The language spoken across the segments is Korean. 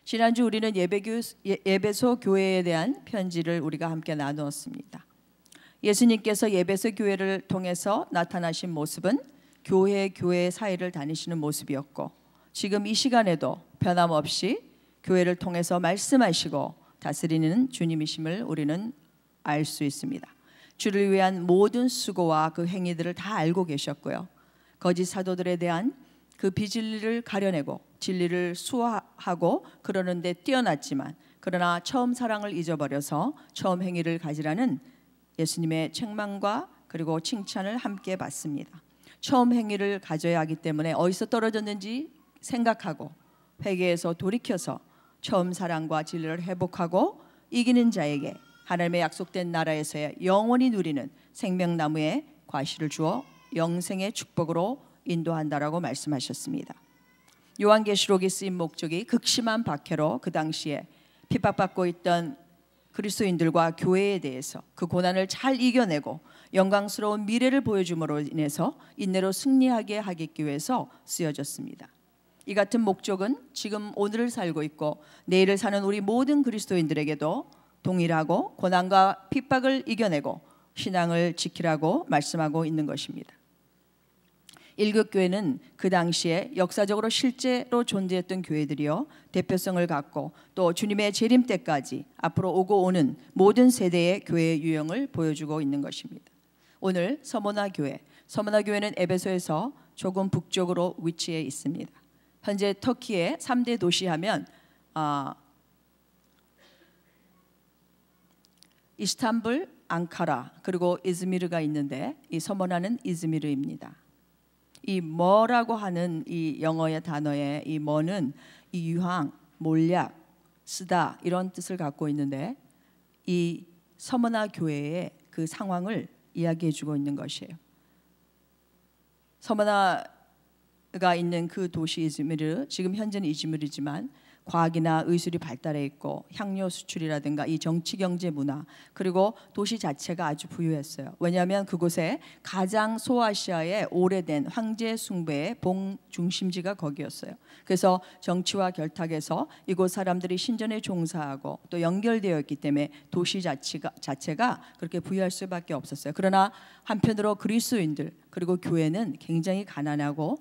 지난주 우리는 예배소 교회에 대한 편지를 우리가 함께 나누었습니다. 예수님께서 예배소 교회를 통해서 나타나신 모습은 교회 사이를 다니시는 모습이었고, 지금 이 시간에도 변함없이 교회를 통해서 말씀하시고 다스리는 주님이심을 우리는 알 수 있습니다. 주를 위한 모든 수고와 그 행위들을 다 알고 계셨고요, 거짓 사도들에 대한 그 비진리를 가려내고 진리를 수호하고 그러는데 뛰어났지만, 그러나 처음 사랑을 잊어버려서 처음 행위를 가지라는 예수님의 책망과 그리고 칭찬을 함께 받습니다. 처음 행위를 가져야 하기 때문에 어디서 떨어졌는지 생각하고 회개해서 돌이켜서 처음 사랑과 진리를 회복하고 이기는 자에게 하나님의 약속된 나라에서의 영원히 누리는 생명나무의 과실을 주어 영생의 축복으로 인도한다라고 말씀하셨습니다. 요한계시록이 쓰인 목적이 극심한 박해로 그 당시에 핍박받고 있던 그리스도인들과 교회에 대해서 그 고난을 잘 이겨내고 영광스러운 미래를 보여줌으로 인해서 인내로 승리하게 하기 위해서 쓰여졌습니다. 이 같은 목적은 지금 오늘을 살고 있고 내일을 사는 우리 모든 그리스도인들에게도 동일하고 고난과 핍박을 이겨내고 신앙을 지키라고 말씀하고 있는 것입니다. 일격교회는 그 당시에 역사적으로 실제로 존재했던 교회들이요, 대표성을 갖고 또 주님의 재림 때까지 앞으로 오고 오는 모든 세대의 교회의 유형을 보여주고 있는 것입니다. 오늘 서머나 교회는 에베소에서 조금 북쪽으로 위치해 있습니다. 현재 터키의 3대 도시 하면 이스탄불, 앙카라 그리고 이즈미르가 있는데, 이 서머나는 이즈미르입니다. 이 뭐라고 하는 이 영어의 단어의 이 뭐는 이 유황, 몰약, 쓰다 이런 뜻을 갖고 있는데, 이 서머나 교회의 그 상황을 이야기해주고 있는 것이에요. 서머나가 있는 그 도시 이즈미르, 지금 현재는 이즈미르지만 과학이나 의술이 발달해 있고 향료 수출이라든가 이 정치 경제 문화 그리고 도시 자체가 아주 부유했어요. 왜냐하면 그곳에 가장 소아시아의 오래된 황제 숭배의 봉 중심지가 거기였어요. 그래서 정치와 결탁해서 이곳 사람들이 신전에 종사하고 또 연결되어 있기 때문에 도시 자체가 그렇게 부유할 수밖에 없었어요. 그러나 한편으로 그리스도인들 그리고 교회는 굉장히 가난하고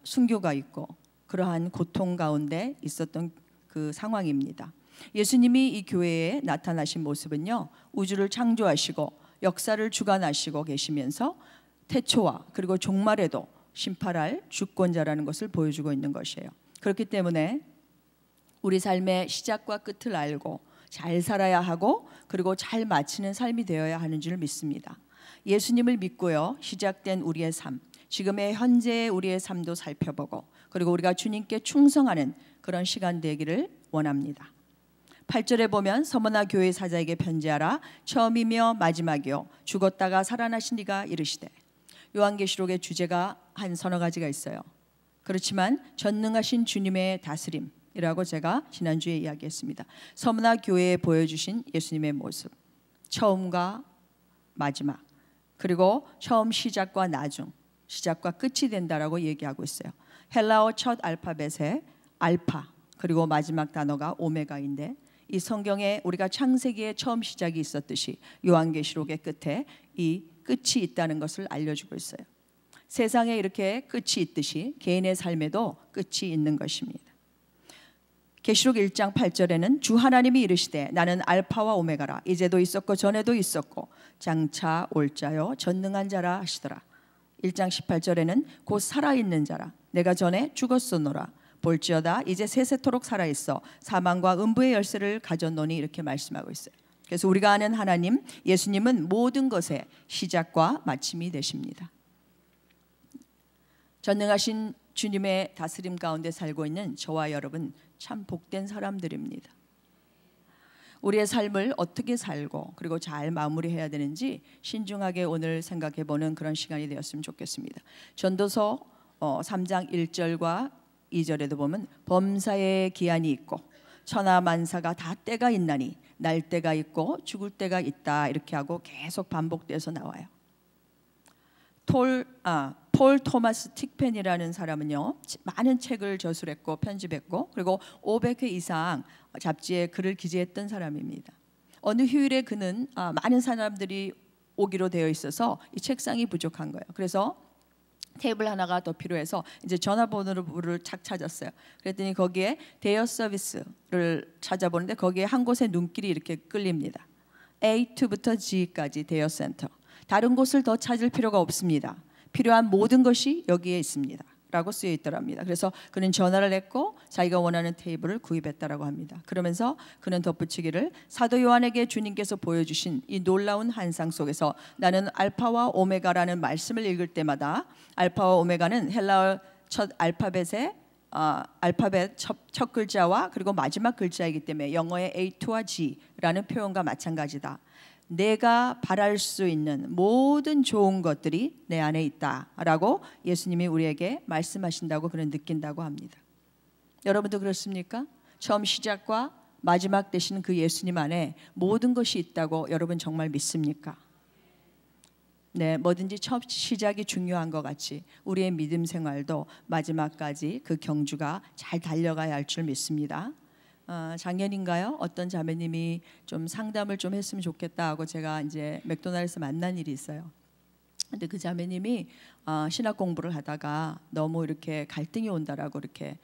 순교가 있고 그러한 고통 가운데 있었던 그 상황입니다. 예수님이 이 교회에 나타나신 모습은요, 우주를 창조하시고 역사를 주관하시고 계시면서 태초와 그리고 종말에도 심판할 주권자라는 것을 보여주고 있는 것이에요. 그렇기 때문에 우리 삶의 시작과 끝을 알고 잘 살아야 하고 그리고 잘 마치는 삶이 되어야 하는 줄 믿습니다. 예수님을 믿고요, 시작된 우리의 삶, 지금의 현재의 우리의 삶도 살펴보고 그리고 우리가 주님께 충성하는 그런 시간 되기를 원합니다. 8절에 보면 서머나 교회 사자에게 편지하라. 처음이며 마지막이요 죽었다가 살아나신 이가 이르시되. 요한계시록의 주제가 한 서너 가지가 있어요. 그렇지만 전능하신 주님의 다스림이라고 제가 지난주에 이야기했습니다. 서머나 교회에 보여주신 예수님의 모습, 처음과 마지막, 그리고 처음 시작과 나중, 시작과 끝이 된다라고 얘기하고 있어요. 헬라어 첫 알파벳에 알파 그리고 마지막 단어가 오메가인데, 이 성경에 우리가 창세기에 처음 시작이 있었듯이 요한계시록의 끝에 이 끝이 있다는 것을 알려주고 있어요. 세상에 이렇게 끝이 있듯이 개인의 삶에도 끝이 있는 것입니다. 계시록 1장 8절에는 주 하나님이 이르시되 나는 알파와 오메가라. 이제도 있었고 전에도 있었고 장차 올 자요 전능한 자라 하시더라. 1장 18절에는 곧 살아있는 자라. 내가 전에 죽었었노라. 볼지어다 이제 세세토록 살아있어 사망과 음부의 열쇠를 가졌노니, 이렇게 말씀하고 있어요. 그래서 우리가 아는 하나님 예수님은 모든 것의 시작과 마침이 되십니다. 전능하신 주님의 다스림 가운데 살고 있는 저와 여러분 참 복된 사람들입니다. 우리의 삶을 어떻게 살고 그리고 잘 마무리해야 되는지 신중하게 오늘 생각해보는 그런 시간이 되었으면 좋겠습니다. 전도서 3장 1절과 2절에도 보면 범사에 기한이 있고 천하만사가 다 때가 있나니 날 때가 있고 죽을 때가 있다, 이렇게 하고 계속 반복돼서 나와요. 폴 토마스 틱펜이라는 사람은요, 많은 책을 저술했고 편집했고 그리고 500회 이상 잡지에 글을 기재했던 사람입니다. 어느 휴일에 그는 많은 사람들이 오기로 되어 있어서 이 책상이 부족한 거예요. 그래서 테이블 하나가 더 필요해서 이제 전화번호를 착 찾았어요. 그랬더니 거기에 대여 서비스를 찾아보는데 거기에 한 곳에 눈길이 이렇게 끌립니다. A2부터 G까지 대여 센터. 다른 곳을 더 찾을 필요가 없습니다. 필요한 모든 것이 여기에 있습니다. 라고 쓰여 있더랍니다. 그래서 그는 전화를 했고 자기가 원하는 테이블을 구입했다라고 합니다. 그러면서 그는 덧붙이기를 사도 요한에게 주님께서 보여주신 이 놀라운 환상 속에서 나는 알파와 오메가라는 말씀을 읽을 때마다 알파와 오메가는 헬라어 첫 알파벳의 알파벳 첫 글자와 그리고 마지막 글자이기 때문에 영어의 A2와 G라는 표현과 마찬가지다. 내가 바랄 수 있는 모든 좋은 것들이 내 안에 있다라고 예수님이 우리에게 말씀하신다고 그는 느낀다고 합니다. 여러분도 그렇습니까? 처음 시작과 마지막 되시는 그 예수님 안에 모든 것이 있다고 여러분 정말 믿습니까? 네, 뭐든지 첫 시작이 중요한 것 같이 우리의 믿음 생활도 마지막까지 그 경주가 잘 달려가야 할 줄 믿습니다. 작년인가요? 어떤 자매님이 좀 상담을 좀 했으면 좋겠다 하고 제가 이제 맥도날드에서 만난 일이 있어요. 근데 그 자매님이 신학 공부를 하다가 너무 이렇게 갈등이 온다라고 이렇게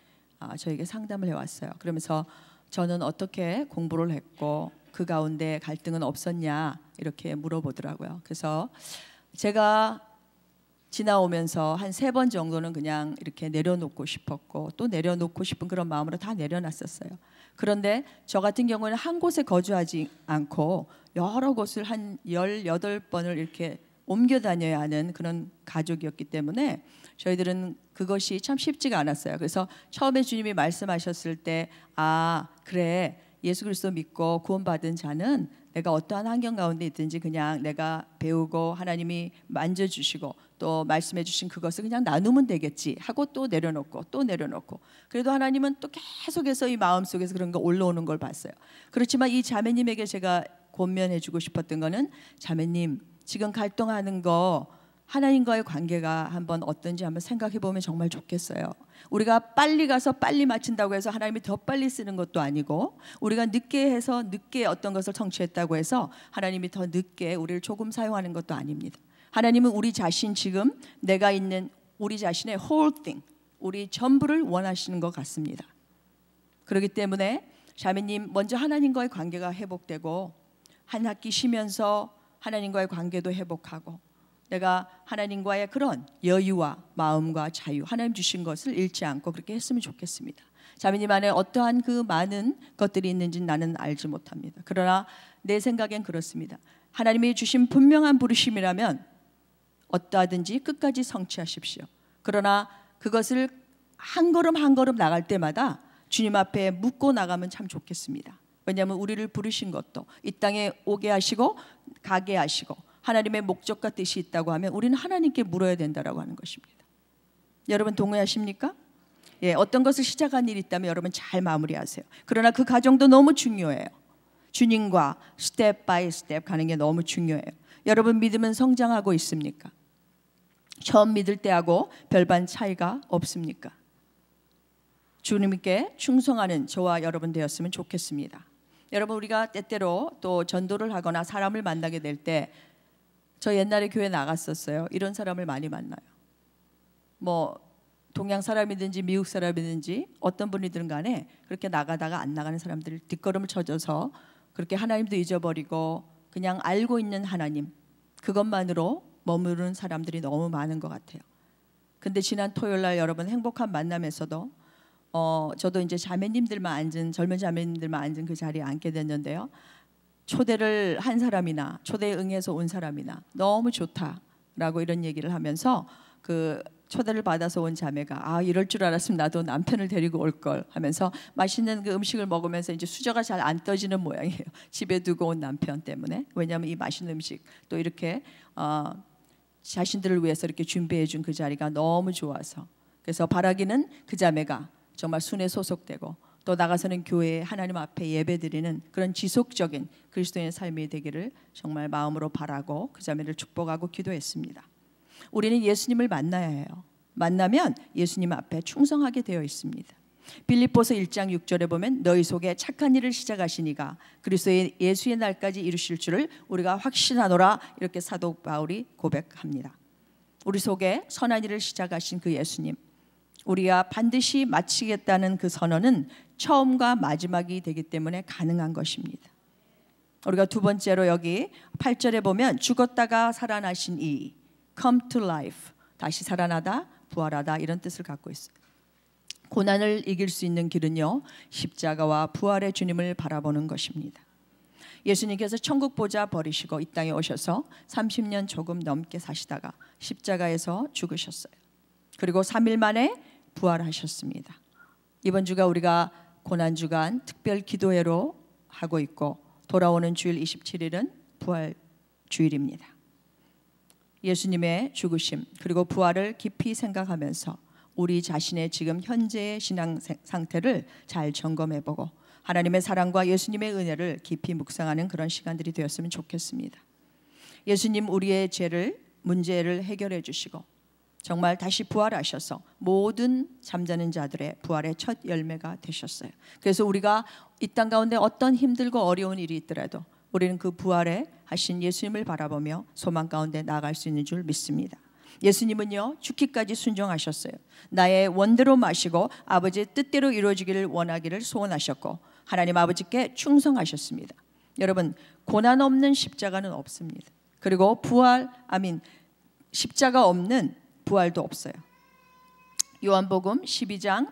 저에게 상담을 해왔어요. 그러면서 저는 어떻게 공부를 했고 그 가운데 갈등은 없었냐 이렇게 물어보더라고요. 그래서 제가 지나오면서 한 3번 정도는 그냥 이렇게 내려놓고 싶었고 또 내려놓고 싶은 그런 마음으로 다 내려놨었어요. 그런데 저 같은 경우는 한 곳에 거주하지 않고 여러 곳을 한 18번을 이렇게 옮겨 다녀야 하는 그런 가족이었기 때문에 저희들은 그것이 참 쉽지가 않았어요. 그래서 처음에 주님이 말씀하셨을 때 그래 예수 그리스도 믿고 구원받은 자는 내가 어떠한 환경 가운데 있든지 그냥 내가 배우고 하나님이 만져주시고 또 말씀해 주신 그것을 그냥 나누면 되겠지 하고 또 내려놓고 또 내려놓고 그래도 하나님은 또 계속해서 이 마음속에서 그런 거 올라오는 걸 봤어요. 그렇지만 이 자매님에게 제가 권면해 주고 싶었던 거는 자매님 지금 갈등하는 거 하나님과의 관계가 한번 어떤지 한번 생각해 보면 정말 좋겠어요. 우리가 빨리 가서 빨리 마친다고 해서 하나님이 더 빨리 쓰는 것도 아니고 우리가 늦게 해서 늦게 어떤 것을 성취했다고 해서 하나님이 더 늦게 우리를 조금 사용하는 것도 아닙니다. 하나님은 우리 자신 지금 내가 있는 우리 자신의 whole thing, 우리 전부를 원하시는 것 같습니다. 그렇기 때문에 자매님 먼저 하나님과의 관계가 회복되고 한 학기 쉬면서 하나님과의 관계도 회복하고 내가 하나님과의 그런 여유와 마음과 자유 하나님 주신 것을 잃지 않고 그렇게 했으면 좋겠습니다. 자매님 안에 어떠한 그 많은 것들이 있는지 나는 알지 못합니다. 그러나 내 생각엔 그렇습니다. 하나님이 주신 분명한 부르심이라면 어떠하든지 끝까지 성취하십시오. 그러나 그것을 한 걸음 한 걸음 나갈 때마다 주님 앞에 묻고 나가면 참 좋겠습니다. 왜냐하면 우리를 부르신 것도 이 땅에 오게 하시고 가게 하시고 하나님의 목적과 뜻이 있다고 하면 우리는 하나님께 물어야 된다라고 하는 것입니다. 여러분 동의하십니까? 예, 어떤 것을 시작한 일이 있다면 여러분 잘 마무리하세요. 그러나 그 과정도 너무 중요해요. 주님과 스텝 바이 스텝 가는 게 너무 중요해요. 여러분 믿음은 성장하고 있습니까? 처음 믿을 때하고 별반 차이가 없습니까? 주님께 충성하는 저와 여러분 되었으면 좋겠습니다. 여러분 우리가 때때로 또 전도를 하거나 사람을 만나게 될 때 저 옛날에 교회 나갔었어요. 이런 사람을 많이 만나요. 뭐 동양 사람이든지 미국 사람이든지 어떤 분이든 간에 그렇게 나가다가 안 나가는 사람들 뒷걸음을 쳐줘서 그렇게 하나님도 잊어버리고 그냥 알고 있는 하나님 그것만으로 머무르는 사람들이 너무 많은 것 같아요. 근데 지난 토요일 날 여러분 행복한 만남에서도 저도 이제 자매님들만 앉은 젊은 자매님들만 앉은 그 자리에 앉게 됐는데요. 초대를 한 사람이나 초대에 응해서 온 사람이나 너무 좋다라고 이런 얘기를 하면서 그 초대를 받아서 온 자매가 이럴 줄 알았으면 나도 남편을 데리고 올 걸 하면서 맛있는 그 음식을 먹으면서 이제 수저가 잘 안 떠지는 모양이에요. 집에 두고 온 남편 때문에. 왜냐하면 이 맛있는 음식 또 이렇게 자신들을 위해서 이렇게 준비해 준 그 자리가 너무 좋아서 그래서 바라기는 그 자매가 정말 순회 소속되고 또 나가서는 교회에 하나님 앞에 예배드리는 그런 지속적인 그리스도인의 삶이 되기를 정말 마음으로 바라고 그 자매를 축복하고 기도했습니다. 우리는 예수님을 만나야 해요. 만나면 예수님 앞에 충성하게 되어 있습니다. 빌립보서 1장 6절에 보면 너희 속에 착한 일을 시작하시니가 그리스도의 예수의 날까지 이루실 줄을 우리가 확신하노라, 이렇게 사도 바울이 고백합니다. 우리 속에 선한 일을 시작하신 그 예수님, 우리가 반드시 마치겠다는 그 선언은 처음과 마지막이 되기 때문에 가능한 것입니다. 우리가 두 번째로 여기 8절에 보면 죽었다가 살아나신 이 come to life, 다시 살아나다, 부활하다, 이런 뜻을 갖고 있어요. 고난을 이길 수 있는 길은요, 십자가와 부활의 주님을 바라보는 것입니다. 예수님께서 천국 보좌 버리시고 이 땅에 오셔서 30년 조금 넘게 사시다가 십자가에서 죽으셨어요. 그리고 3일 만에 부활하셨습니다. 이번 주가 우리가 고난주간 특별 기도회로 하고 있고 돌아오는 주일 27일은 부활 주일입니다. 예수님의 죽으심 그리고 부활을 깊이 생각하면서 우리 자신의 지금 현재의 신앙 상태를 잘 점검해보고 하나님의 사랑과 예수님의 은혜를 깊이 묵상하는 그런 시간들이 되었으면 좋겠습니다. 예수님 우리의 문제를 해결해 주시고 정말 다시 부활하셔서 모든 잠자는 자들의 부활의 첫 열매가 되셨어요. 그래서 우리가 이 땅 가운데 어떤 힘들고 어려운 일이 있더라도 우리는 그 부활에 하신 예수님을 바라보며 소망 가운데 나아갈 수 있는 줄 믿습니다. 예수님은요 죽기까지 순종하셨어요. 나의 원대로 마시고 아버지의 뜻대로 이루어지기를 원하기를 소원하셨고 하나님 아버지께 충성하셨습니다. 여러분, 고난 없는 십자가는 없습니다. 그리고 십자가 없는 부활도 없어요. 요한복음 12장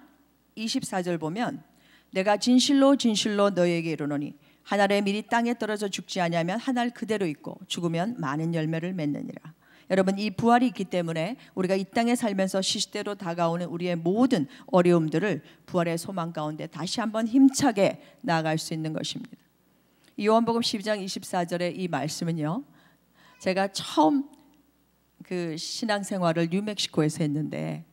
24절 보면 내가 진실로 진실로 너희에게 이르노니 한 알의 밀이 땅에 떨어져 죽지 아니하면 한 알 그대로 있고 죽으면 많은 열매를 맺느니라. 여러분, 이 부활이 있기 때문에 우리가 이 땅에 살면서 시시때로 다가오는 우리의 모든 어려움들을 부활의 소망 가운데 다시 한번 힘차게 나아갈 수 있는 것입니다. 요한복음 12장 24절의 이 말씀은요, 제가 처음 그 신앙생활을 뉴멕시코에서 했는데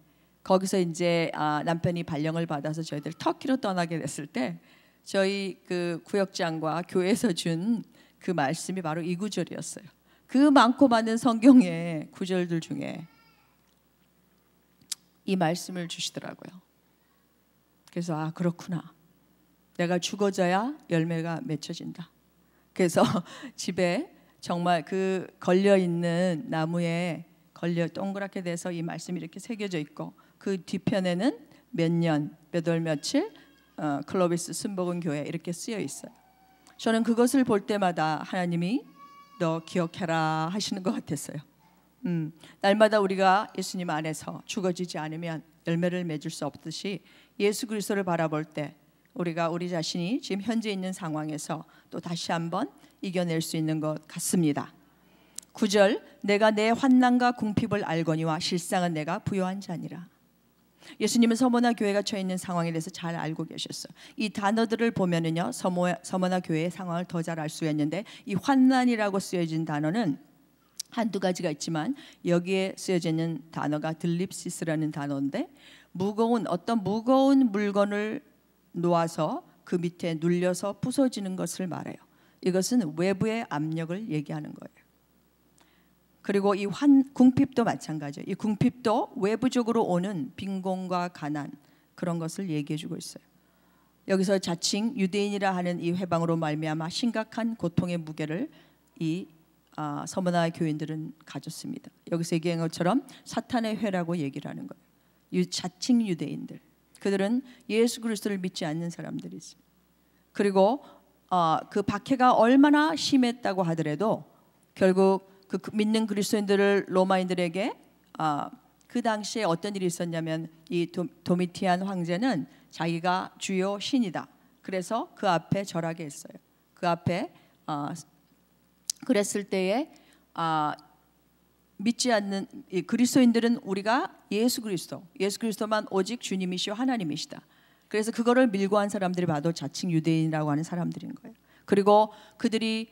거기서 이제 남편이 발령을 받아서 저희들 터키로 떠나게 됐을 때 저희 그 구역장과 교회에서 준 그 말씀이 바로 이 구절이었어요. 그 많고 많은 성경의 구절들 중에 이 말씀을 주시더라고요. 그래서 그렇구나. 내가 죽어져야 열매가 맺혀진다. 그래서 집에 정말 그 걸려있는 나무에 동그랗게 돼서 이 말씀이 이렇게 새겨져 있고 그 뒤편에는 몇 년, 몇 월 며칠 클로비스 순복음 교회 이렇게 쓰여 있어요. 저는 그것을 볼 때마다 하나님이 너 기억해라 하시는 것 같았어요. 날마다 우리가 예수님 안에서 죽어지지 않으면 열매를 맺을 수 없듯이 예수 그리스도를 바라볼 때 우리가 우리 자신이 지금 현재 있는 상황에서 또 다시 한번 이겨낼 수 있는 것 같습니다. 9절, 내가 내 환난과 궁핍을 알거니와 실상은 내가 부요한 자니라. 예수님은 서머나 교회가 처해 있는 상황에 대해서 잘 알고 계셨어요. 이 단어들을 보면은요, 서머나 교회의 상황을 더 잘 알 수가 있는데 이 환난이라고 쓰여진 단어는 한두 가지가 있지만 여기에 쓰여져 있는 단어가 들립시스라는 단어인데 어떤 무거운 물건을 놓아서 그 밑에 눌려서 부서지는 것을 말해요. 이것은 외부의 압력을 얘기하는 거예요. 그리고 이 궁핍도 마찬가지예요. 이 궁핍도 외부적으로 오는 빈곤과 가난, 그런 것을 얘기해 주고 있어요. 여기서 자칭 유대인이라 하는 이 회방으로 말미암아 심각한 고통의 무게를 이 서머나 교인들은 가졌습니다. 여기서 얘기한 것처럼 사탄의 회라고 얘기를 하는 거예요. 자칭 유대인들, 그들은 예수 그리스도를 믿지 않는 사람들이지. 그리고 그 박해가 얼마나 심했다고 하더라도 결국 그 믿는 그리스도인들을 로마인들에게 그 당시에 어떤 일이 있었냐면 이 도미티안 황제는 자기가 주요 신이다. 그래서 그 앞에 절하게 했어요. 그 앞에 그랬을 때에 믿지 않는 이 그리스도인들은 우리가 예수 그리스도만 오직 주님이시오 하나님이시다. 그래서 그거를 밀고 한 사람들이 봐도 자칭 유대인이라고 하는 사람들인 거예요. 그리고 그들이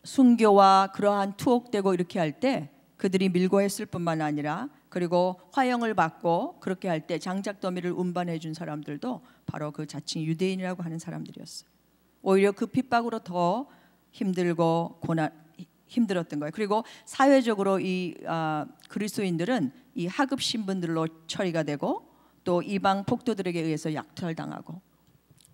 순교와 그러한 투옥되고 이렇게 할 때 그들이 밀고 했을 뿐만 아니라 그리고 화형을 받고 그렇게 할 때 장작 더미를 운반해 준 사람들도 바로 그 자칭 유대인이라고 하는 사람들이었어요. 오히려 그 핍박으로 더 힘들고 힘들었던 거예요. 그리고 사회적으로 이 그리스도인들은 이 하급 신분들로 처리가 되고 또 이방 폭도들에게 의해서 약탈당하고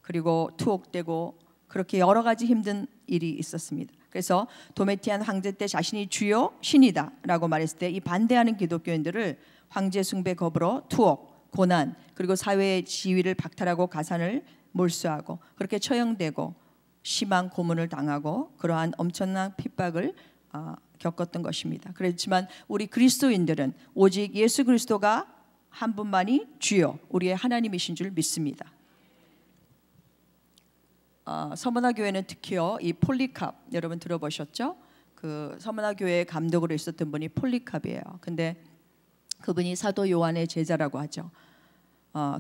그리고 투옥되고 그렇게 여러 가지 힘든 일이 있었습니다. 그래서 도메티안 황제 때 자신이 주요 신이다라고 말했을 때 이 반대하는 기독교인들을 황제 숭배 거부로 투옥, 고난 그리고 사회의 지위를 박탈하고 가산을 몰수하고 그렇게 처형되고 심한 고문을 당하고 그러한 엄청난 핍박을 겪었던 것입니다. 그렇지만 우리 그리스도인들은 오직 예수 그리스도가 한 분만이 주요 우리의 하나님이신 줄 믿습니다. 서머나 교회는 특히요 이 폴리캅 여러분 들어보셨죠? 그 서머나 교회의 감독으로 있었던 분이 폴리캅이에요. 근데 그분이 사도 요한의 제자라고 하죠.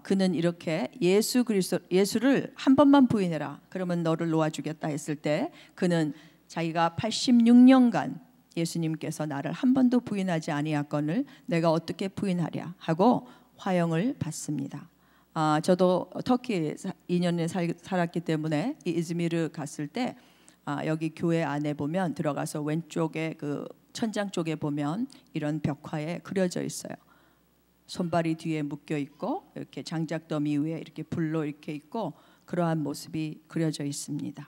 그는 이렇게 예수를 한 번만 부인해라. 그러면 너를 놓아주겠다 했을 때 그는 자기가 86년간 예수님께서 나를 한 번도 부인하지 아니하거늘 내가 어떻게 부인하랴 하고 화형을 받습니다. 저도 터키에 2년에 살았기 때문에 이 이즈미르 갔을 때 여기 교회 안에 보면 들어가서 왼쪽에 그 천장 쪽에 보면 이런 벽화에 그려져 있어요. 손발이 뒤에 묶여 있고 이렇게 장작 더미 위에 이렇게 불로 이렇게 있고 그러한 모습이 그려져 있습니다.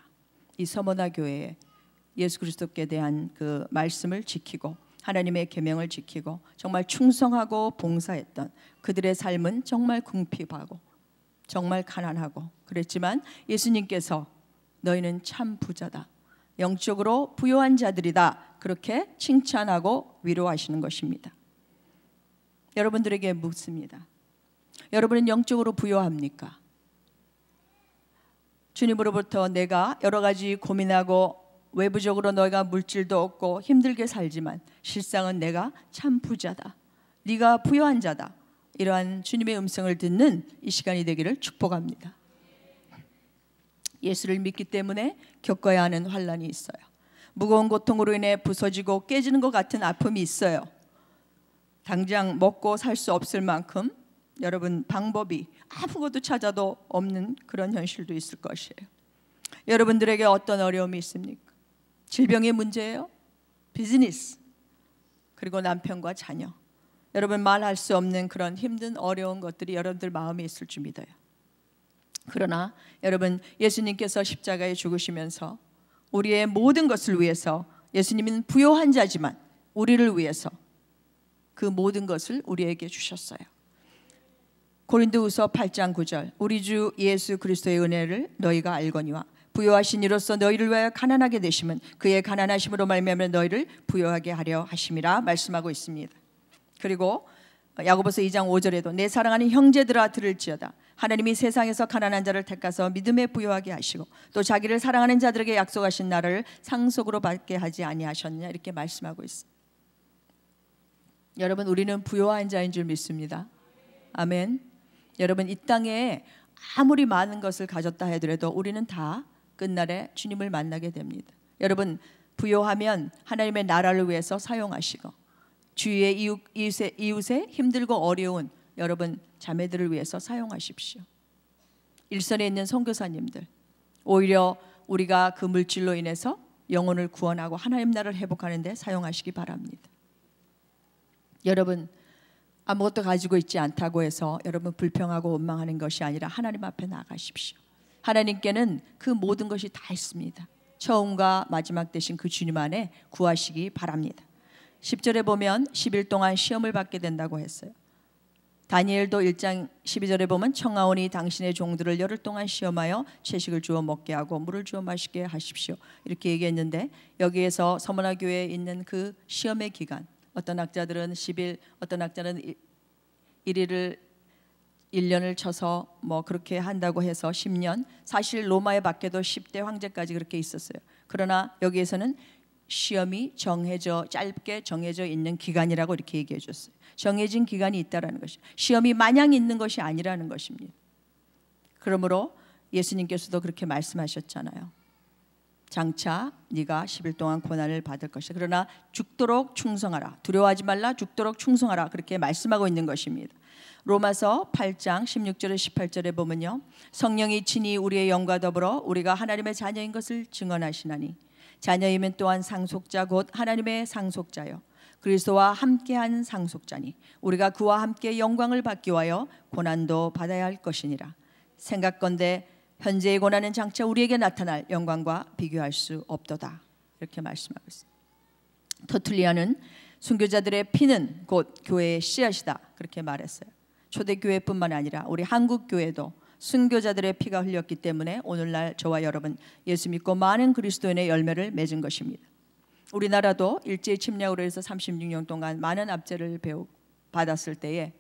이 서머나 교회에 예수 그리스도께 대한 그 말씀을 지키고 하나님의 계명을 지키고 정말 충성하고 봉사했던 그들의 삶은 정말 궁핍하고 정말 가난하고 그랬지만 예수님께서 너희는 참 부자다. 영적으로 부요한 자들이다. 그렇게 칭찬하고 위로하시는 것입니다. 여러분들에게 묻습니다. 여러분은 영적으로 부요합니까? 주님으로부터 내가 여러 가지 고민하고 외부적으로 너희가 물질도 없고 힘들게 살지만 실상은 내가 참 부자다. 네가 부요한 자다. 이러한 주님의 음성을 듣는 이 시간이 되기를 축복합니다. 예수를 믿기 때문에 겪어야 하는 환난이 있어요. 무거운 고통으로 인해 부서지고 깨지는 것 같은 아픔이 있어요. 당장 먹고 살 수 없을 만큼 여러분 방법이 아무것도 찾아도 없는 그런 현실도 있을 것이에요. 여러분들에게 어떤 어려움이 있습니까? 질병의 문제예요? 비즈니스 그리고 남편과 자녀 여러분 말할 수 없는 그런 힘든 어려운 것들이 여러분들 마음에 있을 줄 믿어요. 그러나 여러분 예수님께서 십자가에 죽으시면서 우리의 모든 것을 위해서 예수님은 부요한 자지만 우리를 위해서 그 모든 것을 우리에게 주셨어요. 고린도후서 8장 9절 우리 주 예수 그리스도의 은혜를 너희가 알거니와 부요하신 이로써 너희를 위하여 가난하게 되심은 그의 가난하심으로 말미암아 너희를 부요하게 하려 하심이라 말씀하고 있습니다. 그리고 야고보서 2장 5절에도 내 사랑하는 형제들아 들을지어다 하나님이 세상에서 가난한 자를 택하서 믿음에 부요하게 하시고 또 자기를 사랑하는 자들에게 약속하신 나라를 상속으로 받게 하지 아니하셨느냐 이렇게 말씀하고 있습니다. 여러분 우리는 부요한 자인 줄 믿습니다. 아멘. 여러분 이 땅에 아무리 많은 것을 가졌다 하더라도 우리는 다 끝날에 주님을 만나게 됩니다. 여러분 부요하면 하나님의 나라를 위해서 사용하시고 주위의 이웃의 힘들고 어려운 여러분 자매들을 위해서 사용하십시오. 일선에 있는 선교사님들 오히려 우리가 그 물질로 인해서 영혼을 구원하고 하나님 나라를 회복하는 데 사용하시기 바랍니다. 여러분 아무것도 가지고 있지 않다고 해서 여러분 불평하고 원망하는 것이 아니라 하나님 앞에 나가십시오. 하나님께는 그 모든 것이 다 있습니다. 처음과 마지막 되신 그 주님 안에 구하시기 바랍니다. 10절에 보면 10일 동안 시험을 받게 된다고 했어요. 다니엘도 1장 12절에 보면 청하오니 당신의 종들을 열흘 동안 시험하여 채식을 주어 먹게 하고 물을 주어 마시게 하십시오. 이렇게 얘기했는데 여기에서 서머나 교회에 있는 그 시험의 기간 어떤 학자들은 10일 어떤 학자는 1일을 1년을 쳐서 뭐 그렇게 한다고 해서 10년 사실 로마의 밖에도 10대 황제까지 그렇게 있었어요. 그러나 여기에서는 시험이 짧게 정해져 있는 기간이라고 이렇게 얘기해 줬어요. 정해진 기간이 있다라는 것이 시험이 마냥 있는 것이 아니라는 것입니다. 그러므로 예수님께서도 그렇게 말씀하셨잖아요. 장차 네가 10일 동안 고난을 받을 것이다. 그러나 죽도록 충성하라. 두려워하지 말라. 죽도록 충성하라. 그렇게 말씀하고 있는 것입니다. 로마서 8장 16절에 18절에 보면요. 성령이 친히 우리의 영과 더불어 우리가 하나님의 자녀인 것을 증언하시나니 자녀이면 또한 상속자 곧 하나님의 상속자요 그리스도와 함께한 상속자니 우리가 그와 함께 영광을 받기 위하여 고난도 받아야 할 것이니라. 생각건대 현재의 고난은 장차 우리에게 나타날 영광과 비교할 수 없도다. 이렇게 말씀하고 있습니다. 터툴리안은 순교자들의 피는 곧 교회의 씨앗이다 그렇게 말했어요. 초대교회뿐만 아니라 우리 한국교회도 순교자들의 피가 흘렸기 때문에 오늘날 저와 여러분 예수 믿고 많은 그리스도인의 열매를 맺은 것입니다. 우리나라도 일제 침략으로 해서 36년 동안 많은 압제를 받았을 때에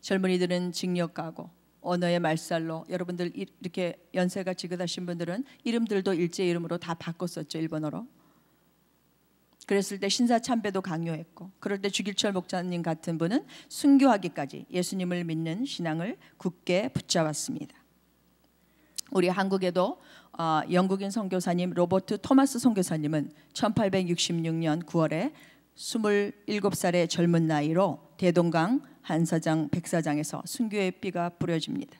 젊은이들은 징역 가고 언어의 말살로 여러분들 이렇게 연세가 지긋하신 분들은 이름들도 일제 이름으로 다 바꿨었죠. 일본어로. 그랬을 때 신사참배도 강요했고 그럴 때 주길철 목사님 같은 분은 순교하기까지 예수님을 믿는 신앙을 굳게 붙잡았습니다. 우리 한국에도 영국인 선교사님 로버트 토마스 선교사님은 1866년 9월에 27살의 젊은 나이로 대동강 한사장 백사장에서 순교의 피가 뿌려집니다.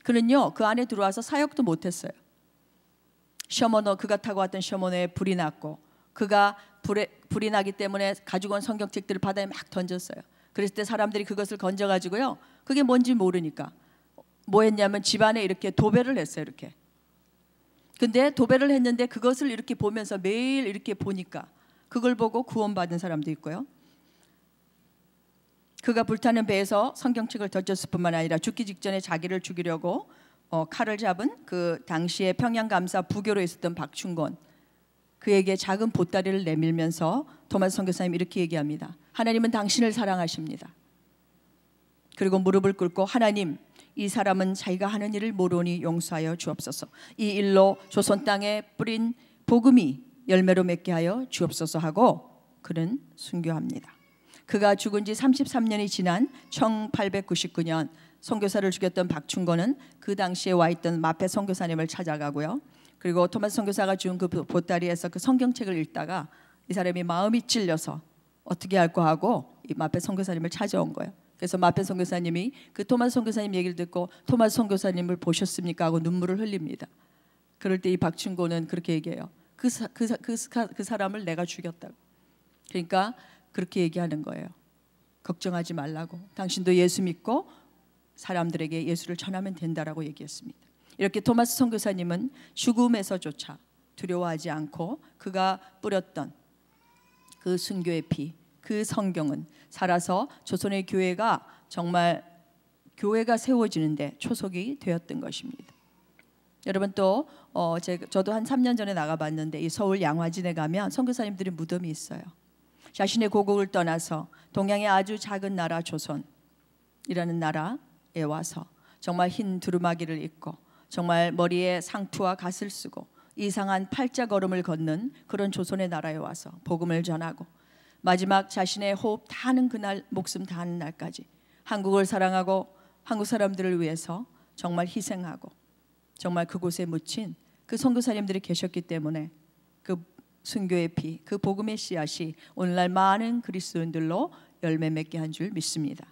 그는요 그 안에 들어와서 사역도 못했어요. 셔머너 그가 타고 왔던 셔머너에 불이 났고 그가 불이 나기 때문에 가지고 온 성경책들을 바다에 막 던졌어요. 그랬을 때 사람들이 그것을 건져가지고요 그게 뭔지 모르니까 뭐 했냐면 집안에 이렇게 도배를 했어요. 이렇게. 근데 도배를 했는데 그것을 이렇게 보면서 매일 이렇게 보니까 그걸 보고 구원받은 사람도 있고요. 그가 불타는 배에서 성경책을 던졌을 뿐만 아니라 죽기 직전에 자기를 죽이려고 칼을 잡은 그 당시에 평양감사 부교로 있었던 박충곤 그에게 작은 보따리를 내밀면서 토마스 선교사님 이렇게 얘기합니다. 하나님은 당신을 사랑하십니다. 그리고 무릎을 꿇고 하나님 이 사람은 자기가 하는 일을 모르니 용서하여 주옵소서. 이 일로 조선 땅에 뿌린 복음이 열매로 맺게 하여 주옵소서 하고 그는 순교합니다. 그가 죽은 지 33년이 지난 1899년 선교사를 죽였던 박충건은 그 당시에 와 있던 마페 선교사님을 찾아가고요. 그리고 토마스 선교사가 준 그 보따리에서 그 성경책을 읽다가 이 사람이 마음이 찔려서 어떻게 할까 하고 이 마페 선교사님을 찾아온 거예요. 그래서 마페 선교사님이 그 토마스 선교사님 얘기를 듣고 토마스 선교사님을 보셨습니까 하고 눈물을 흘립니다. 그럴 때 이 박충고는 그렇게 얘기해요. 그 사람을 내가 죽였다고. 그러니까 그렇게 얘기하는 거예요. 걱정하지 말라고. 당신도 예수 믿고 사람들에게 예수를 전하면 된다라고 얘기했습니다. 이렇게 토마스 선교사님은 죽음에서조차 두려워하지 않고 그가 뿌렸던 그 순교의 피, 그 성경은 살아서 조선의 교회가 정말 교회가 세워지는데 초석이 되었던 것입니다. 여러분 또 저도 한 3년 전에 나가봤는데 이 서울 양화진에 가면 선교사님들의 무덤이 있어요. 자신의 고국을 떠나서 동양의 아주 작은 나라 조선이라는 나라에 와서 정말 흰 두루마기를 입고 정말 머리에 상투와 갓을 쓰고 이상한 팔자걸음을 걷는 그런 조선의 나라에 와서 복음을 전하고 마지막 자신의 호흡 다하는 그날 목숨 다하는 날까지 한국을 사랑하고 한국 사람들을 위해서 정말 희생하고 정말 그곳에 묻힌 그 선교사님들이 계셨기 때문에 그 순교의 피, 그 복음의 씨앗이 오늘날 많은 그리스도인들로 열매 맺게 한 줄 믿습니다.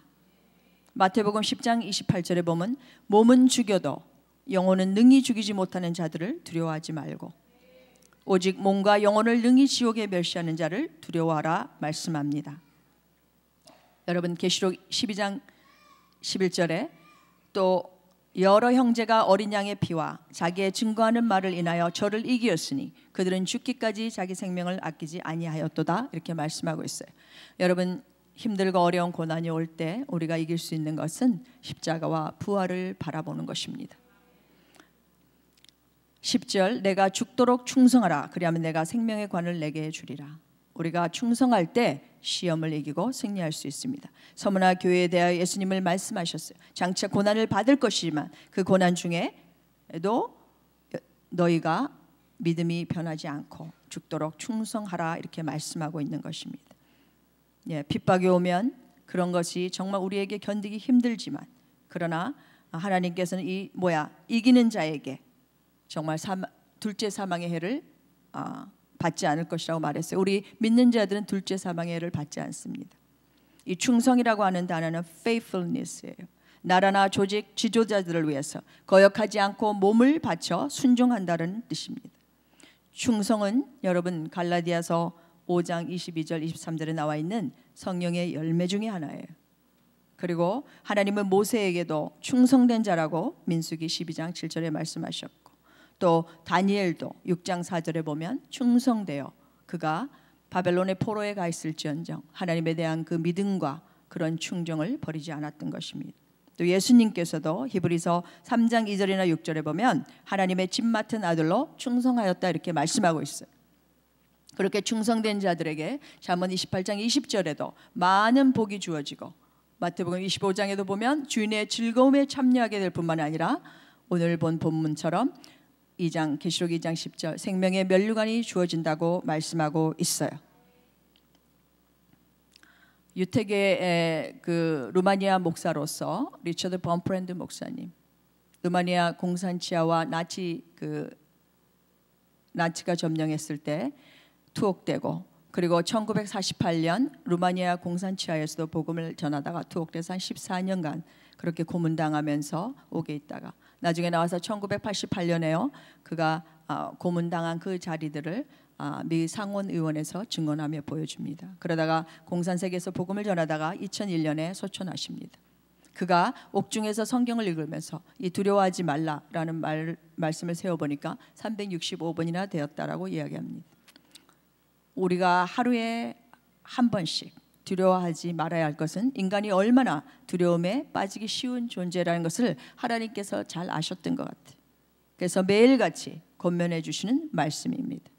마태복음 10장 28절에 보면 몸은 죽여도 영혼은 능히 죽이지 못하는 자들을 두려워하지 말고 오직 몸과 영혼을 능히 지옥에 멸시하는 자를 두려워하라 말씀합니다. 여러분 계시록 12장 11절에 또 여러 형제가 어린 양의 피와 자기의 증거하는 말을 인하여 저를 이기었으니 그들은 죽기까지 자기 생명을 아끼지 아니하였도다 이렇게 말씀하고 있어요. 여러분 힘들고 어려운 고난이 올 때 우리가 이길 수 있는 것은 십자가와 부활을 바라보는 것입니다. 10절 내가 죽도록 충성하라 그리하면 내가 생명의 관을 내게 주리라. 우리가 충성할 때 시험을 이기고 승리할 수 있습니다. 서문화 교회에 대하여 예수님을 말씀하셨어요. 장차 고난을 받을 것이지만 그 고난 중에도 너희가 믿음이 변하지 않고 죽도록 충성하라 이렇게 말씀하고 있는 것입니다. 핍박이 오면 그런 것이 정말 우리에게 견디기 힘들지만 그러나 하나님께서는 이기는 자에게 정말 둘째 사망의 해를 받지 않을 것이라고 말했어요. 우리 믿는 자들은 둘째 사망의 해를 받지 않습니다. 이 충성이라고 하는 단어는 faithfulness예요. 나라나 조직 지도자들을 위해서 거역하지 않고 몸을 바쳐 순종한다는 뜻입니다. 충성은 여러분 갈라디아서 5장 22절 23절에 나와 있는 성령의 열매 중에 하나예요. 그리고 하나님은 모세에게도 충성된 자라고 민수기 12장 7절에 말씀하셨고, 또 다니엘도 6장 4절에 보면 충성되어 그가 바벨론의 포로에 가 있을지언정 하나님에 대한 그 믿음과 그런 충정을 버리지 않았던 것입니다. 또 예수님께서도 히브리서 3장 2절이나 6절에 보면 하나님의 집 맡은 아들로 충성하였다 이렇게 말씀하고 있어요. 그렇게 충성된 자들에게 잠언 28장 20절에도 많은 복이 주어지고, 마태복음 25장에도 보면 주인의 즐거움에 참여하게 될 뿐만 아니라 오늘 본 본문처럼 2장 계시록 2장 10절 생명의 면류관이 주어진다고 말씀하고 있어요. 유태계의 그 루마니아 목사로서 리처드 범프랜드 목사님, 루마니아 공산치하와 나치가 점령했을 때 투옥되고, 그리고 1948년 루마니아 공산치하에서도 복음을 전하다가 투옥돼서 한 14년간 그렇게 고문당하면서 옥에 있다가 나중에 나와서 1988년에요 그가 고문당한 그 자리들을 미 상원의원에서 증언하며 보여줍니다. 그러다가 공산세계에서 복음을 전하다가 2001년에 소천하십니다. 그가 옥중에서 성경을 읽으면서 이 두려워하지 말라라는 말씀을 세워보니까 365번이나 되었다라고 이야기합니다. 우리가 하루에 한 번씩 두려워하지 말아야 할 것은 인간이 얼마나 두려움에 빠지기 쉬운 존재라는 것을 하나님께서 잘 아셨던 것 같아요. 그래서 매일같이 권면해 주시는 말씀입니다.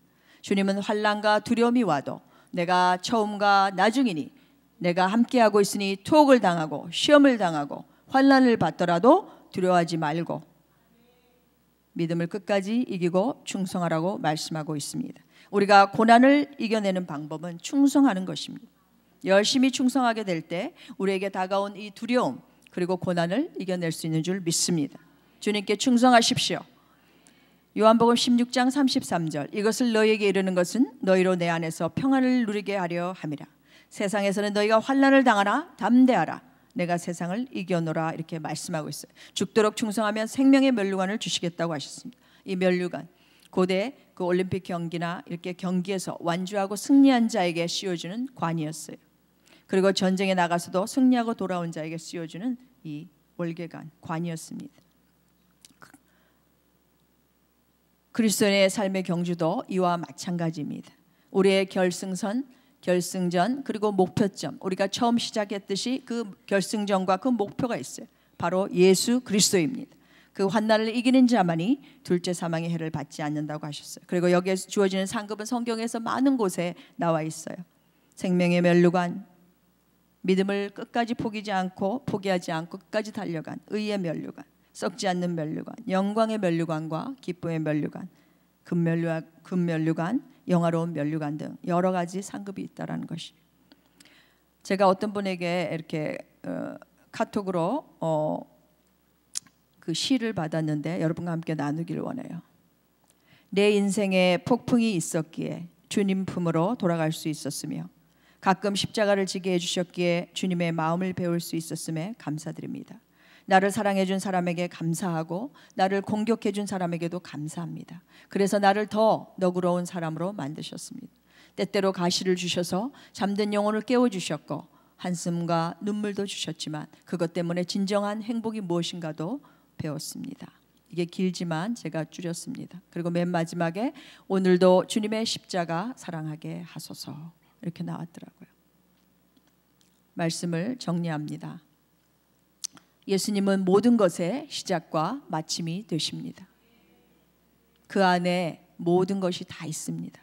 주님은 환난과 두려움이 와도 내가 처음과 나중이니 내가 함께하고 있으니 투옥을 당하고 시험을 당하고 환난을 받더라도 두려워하지 말고 믿음을 끝까지 이기고 충성하라고 말씀하고 있습니다. 우리가 고난을 이겨내는 방법은 충성하는 것입니다. 열심히 충성하게 될 때 우리에게 다가온 이 두려움 그리고 고난을 이겨낼 수 있는 줄 믿습니다. 주님께 충성하십시오. 요한복음 16장 33절 이것을 너희에게 이르는 것은 너희로 내 안에서 평안을 누리게 하려 함이라. 세상에서는 너희가 환난을 당하나 담대하라. 내가 세상을 이겨노라 이렇게 말씀하고 있어요. 죽도록 충성하면 생명의 면류관을 주시겠다고 하셨습니다. 이 면류관 고대 그 올림픽 경기나 이렇게 경기에서 완주하고 승리한 자에게 씌워주는 관이었어요. 그리고 전쟁에 나가서도 승리하고 돌아온 자에게 씌워주는 이 월계관 관이었습니다. 그리스도인의 삶의 경주도 이와 마찬가지입니다. 우리의 결승선, 결승전 그리고 목표점, 우리가 처음 시작했듯이 그 결승전과 그 목표가 있어요. 바로 예수 그리스도입니다. 그 환난을 이기는 자만이 둘째 사망의 해를 받지 않는다고 하셨어요. 그리고 여기에 주어지는 상급은 성경에서 많은 곳에 나와 있어요. 생명의 면류관, 믿음을 끝까지 포기하지 않고 끝까지 달려간 의의 면류관, 썩지 않는 면류관, 영광의 면류관과 기쁨의 면류관, 금면류관, 영화로운 면류관 등 여러 가지 상급이 있다라는 것이. 제가 어떤 분에게 이렇게 카톡으로 그 시를 받았는데 여러분과 함께 나누기를 원해요. 내 인생에 폭풍이 있었기에 주님 품으로 돌아갈 수 있었으며 가끔 십자가를 지게 해주셨기에 주님의 마음을 배울 수 있었음에 감사드립니다. 나를 사랑해 준 사람에게 감사하고 나를 공격해 준 사람에게도 감사합니다. 그래서 나를 더 너그러운 사람으로 만드셨습니다. 때때로 가시를 주셔서 잠든 영혼을 깨워주셨고 한숨과 눈물도 주셨지만 그것 때문에 진정한 행복이 무엇인가도 배웠습니다. 이게 길지만 제가 줄였습니다. 그리고 맨 마지막에 오늘도 주님의 십자가 사랑하게 하소서 이렇게 나왔더라고요. 말씀을 정리합니다. 예수님은 모든 것의 시작과 마침이 되십니다. 그 안에 모든 것이 다 있습니다.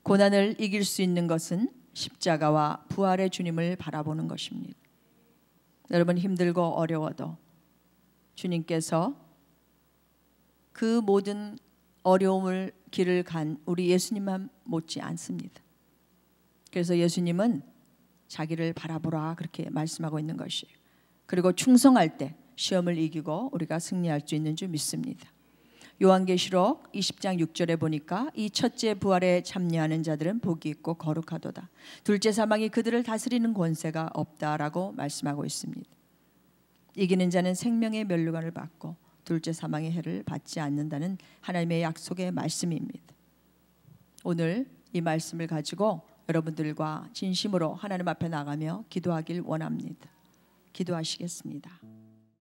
고난을 이길 수 있는 것은 십자가와 부활의 주님을 바라보는 것입니다. 여러분 힘들고 어려워도 주님께서 그 모든 어려움을 길을 간 우리 예수님만 못지 않습니다. 그래서 예수님은 자기를 바라보라 그렇게 말씀하고 있는 것이에요. 그리고 충성할 때 시험을 이기고 우리가 승리할 수 있는 줄 믿습니다. 요한계시록 20장 6절에 보니까 이 첫째 부활에 참여하는 자들은 복이 있고 거룩하도다. 둘째 사망이 그들을 다스리는 권세가 없다라고 말씀하고 있습니다. 이기는 자는 생명의 면류관을 받고 둘째 사망의 해를 받지 않는다는 하나님의 약속의 말씀입니다. 오늘 이 말씀을 가지고 여러분들과 진심으로 하나님 앞에 나가며 기도하길 원합니다. 기도하시겠습니다.